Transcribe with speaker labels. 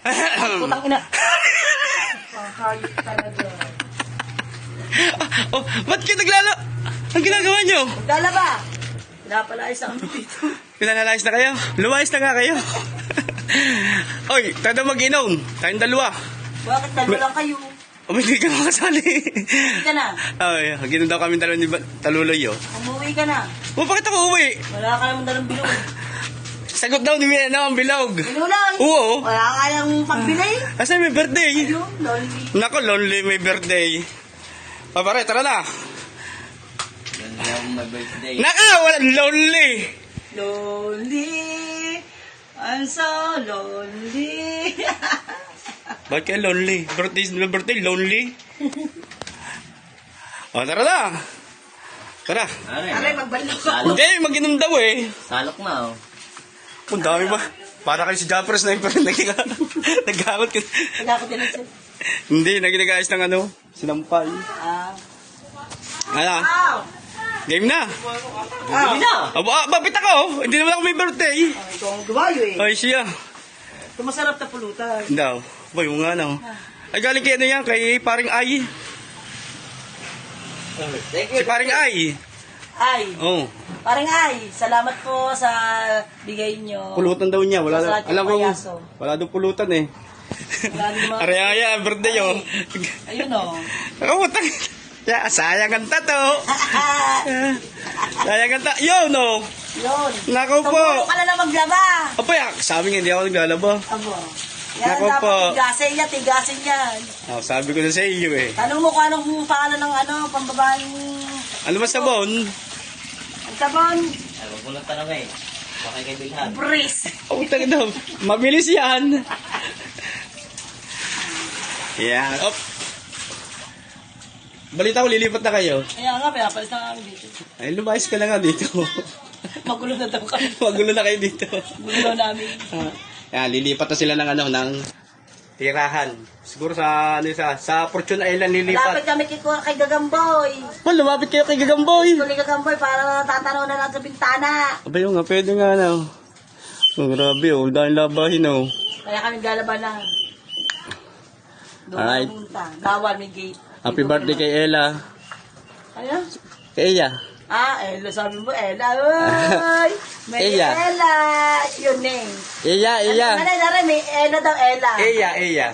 Speaker 1: Putang ina. Kahayop talaga.
Speaker 2: Oh, ba't kayo naglalo? Ang ginagawa nyo?
Speaker 1: Maglalaba. Pinapalayas ang dito.
Speaker 2: Pinanalayas na kayo? Lumayas na nga kayo. Oy, tayo na mag-inom. Tayong dalawa.
Speaker 1: Bakit dalawa lang kayo?
Speaker 2: O, hindi ka makasali.
Speaker 1: Hindi ka na.
Speaker 2: Ay, ginom daw kami dalawa ni Taluloy, oh.
Speaker 1: Umuwi ka na.
Speaker 2: O, bakit ako uwi?
Speaker 1: Wala ka naman dalang bilog.
Speaker 2: Sagot daw ni Mina ang bilog.
Speaker 1: Bilulay.
Speaker 2: Oo.
Speaker 1: Wala ka yung pagbili.
Speaker 2: Asa may birthday?
Speaker 1: Ayun, lonely.
Speaker 2: Nako, lonely may birthday. Pare, tara na.
Speaker 3: Yung may birthday.
Speaker 2: Naka, walang lonely.
Speaker 1: Lonely. I'm so lonely.
Speaker 2: Bakit kaya lonely? Birthday, lonely. O, tara na. Tara.
Speaker 1: Aray, magbalik ka.
Speaker 2: Hindi, mag-inom daw eh.
Speaker 3: Salok na, oh.
Speaker 2: Ang dami ba? Para kayo si Jumper Sniper. Nagkakot ka.
Speaker 1: Nagkakot din siya.
Speaker 2: Hindi, nag-ayos ng ano, sinampal.
Speaker 1: Ah.
Speaker 2: Ano?
Speaker 1: Wow.
Speaker 2: Game na.
Speaker 3: Bumili na.
Speaker 2: Aba, bakit ako? Hindi naman ako may birthday.
Speaker 1: Ito ang gawayo eh.
Speaker 2: Ay, siya.
Speaker 1: Ito masarap na pulutan.
Speaker 2: Daw. Boy, yung nga no. Ay, galing kay ano yan, kay paring Ay.
Speaker 3: Thank
Speaker 2: Si paring Ay.
Speaker 1: Ay.
Speaker 2: Oh,
Speaker 1: Parang ay, salamat po sa bigay nyo.
Speaker 2: pulutan daw niya. Wala
Speaker 1: Sa
Speaker 2: daw. Alam ko,
Speaker 1: payaso.
Speaker 2: wala daw pulutan eh.
Speaker 1: Wala din mga...
Speaker 2: Araya, birthday oh.
Speaker 1: Ayun o.
Speaker 2: Ako, utang. Ya, sayang ang tato. Sayang ang tato. Yo, no.
Speaker 1: Yun.
Speaker 2: Nako po.
Speaker 1: Tumulong ka na lang maglaba.
Speaker 2: Opo, sabi nga, hindi ako naglalaba.
Speaker 1: Abo. Yan
Speaker 2: Nako
Speaker 1: dapat
Speaker 2: po.
Speaker 1: tigasin niya, tigasin yan.
Speaker 2: Oh, sabi ko na sa iyo eh.
Speaker 1: Tanong mo kung anong pangalan ng ano, pambabaeng...
Speaker 2: Ano ba sabon?
Speaker 1: Ang sabon,
Speaker 3: Ay, wag mo nang tanong eh. Baka kay Bilhan.
Speaker 1: Breeze.
Speaker 2: Oh, taga daw. Mabilis yan. Yan. Op. Balita ko, lilipat na kayo.
Speaker 1: Kaya nga, pinapalis na kami dito.
Speaker 2: Ay, lumayas ka na nga dito.
Speaker 1: Magulo na daw kami.
Speaker 2: Magulo na kayo dito.
Speaker 1: Magulo namin.
Speaker 2: Yan, lilipat na sila ng ano, ng tirahan. Siguro sa, ano, sa Fortune Island
Speaker 1: Lapit
Speaker 2: lilipat.
Speaker 1: kami kay Gagamboy.
Speaker 2: Oh, lumapit kayo kay Gagamboy.
Speaker 1: Tuloy Gagamboy para tatanaw na lang sa bintana.
Speaker 2: Aba yun nga, pwede nga na. Oh, grabe oh, dahil labahin oh.
Speaker 1: Kaya kami lalabanan. Doon
Speaker 2: Alright.
Speaker 1: kami pumunta. Bawal, may gate.
Speaker 2: Happy birthday kay Ella.
Speaker 1: Ano?
Speaker 2: Kay Iya.
Speaker 1: Ah, Ella, sabi mo, Ella. Uy! May
Speaker 2: Ella.
Speaker 1: Ella. Yun eh.
Speaker 2: Iya, Iya.
Speaker 1: Ano, may Ella daw, Ella.
Speaker 2: Iya, Iya.